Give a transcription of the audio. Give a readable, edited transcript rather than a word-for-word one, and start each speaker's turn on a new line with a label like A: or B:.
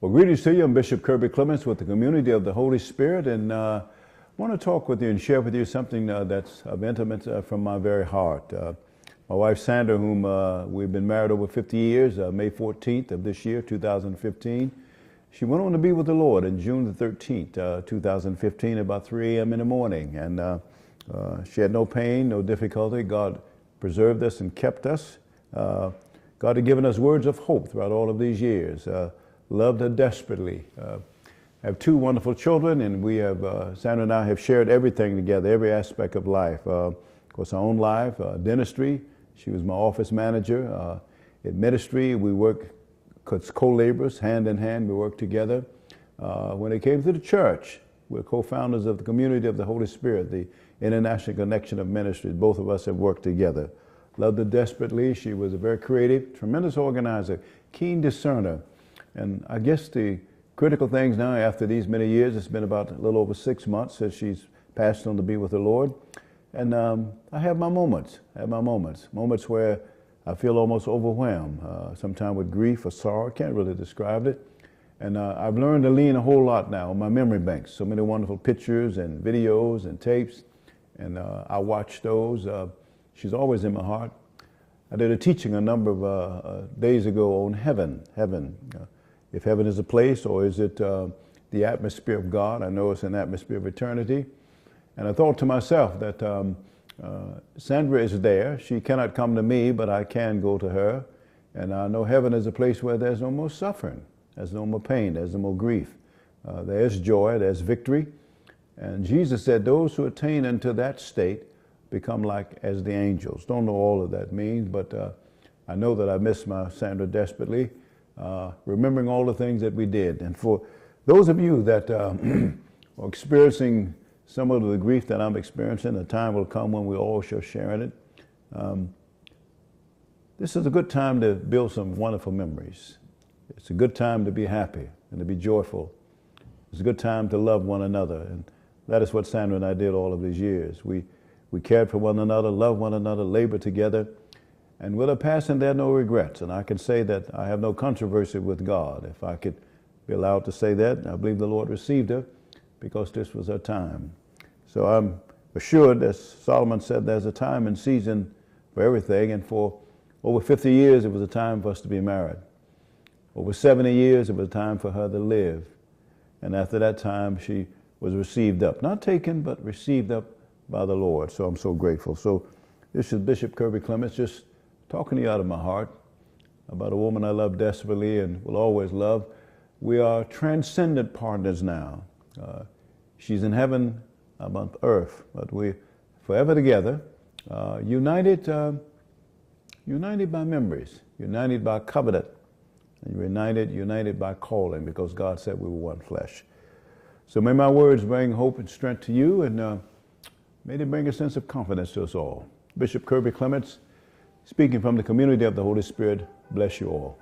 A: Well, greetings to you. I'm Bishop Kirby Clements with the Community of the Holy Spirit, and I want to talk with you and share with you something that's of intimate from my very heart. My wife Sandra, whom we've been married over 50 years, May 14th of this year, 2015, she went on to be with the Lord in June the 13th, 2015, about 3 a.m. in the morning, and she had no pain, no difficulty. God preserved us and kept us. God had given us words of hope throughout all of these years. Loved her desperately. I have 2 wonderful children, and we have, Sandra and I have shared everything together, every aspect of life. Of course, our own life, dentistry. She was my office manager. In ministry, we work as co-laborers, hand in hand, we work together. When it came to the church, we're co-founders of the Community of the Holy Spirit, the International Connection of Ministries. Both of us have worked together. Loved her desperately. She was a very creative, tremendous organizer, keen discerner. And I guess the critical things now, after these many years, it's been about a little over 6 months since she's passed on to be with the Lord. And I have my moments, moments where I feel almost overwhelmed, sometimes with grief or sorrow. I can't really describe it. And I've learned to lean a whole lot now on my memory banks. So many wonderful pictures and videos and tapes. And I watch those. She's always in my heart. I did a teaching a number of days ago on heaven. If heaven is a place, or is it the atmosphere of God? I know it's an atmosphere of eternity. And I thought to myself that Sandra is there. She cannot come to me, but I can go to her. And I know heaven is a place where there's no more suffering, there's no more pain, there's no more grief. There's joy, there's victory. And Jesus said those who attain unto that state become like as the angels. Don't know all of that means, but I know that I miss my Sandra desperately. Remembering all the things that we did. And for those of you that are experiencing some of the grief that I'm experiencing, the time will come when we all shall share in it. This is a good time to build some wonderful memories. It's a good time to be happy and to be joyful. It's a good time to love one another. And that is what Sandra and I did all of these years. We cared for one another, loved one another, labored together. And with her passing, there are no regrets. And I can say that I have no controversy with God. If I could be allowed to say that, I believe the Lord received her because this was her time. So I'm assured, as Solomon said, there's a time and season for everything. And for over 50 years, it was a time for us to be married. Over 70 years, it was a time for her to live. And after that time, she was received up. Not taken, but received up by the Lord. So I'm so grateful. So this is Bishop Kirby Clements, just talking to you out of my heart about a woman I love desperately and will always love. We are transcendent partners now. She's in heaven, I'm on earth, but we're forever together, united by memories, united by covenant, and united by calling, because God said we were one flesh. So may my words bring hope and strength to you, and may they bring a sense of confidence to us all. Bishop Kirby Clements, speaking from the Community of the Holy Spirit, bless you all.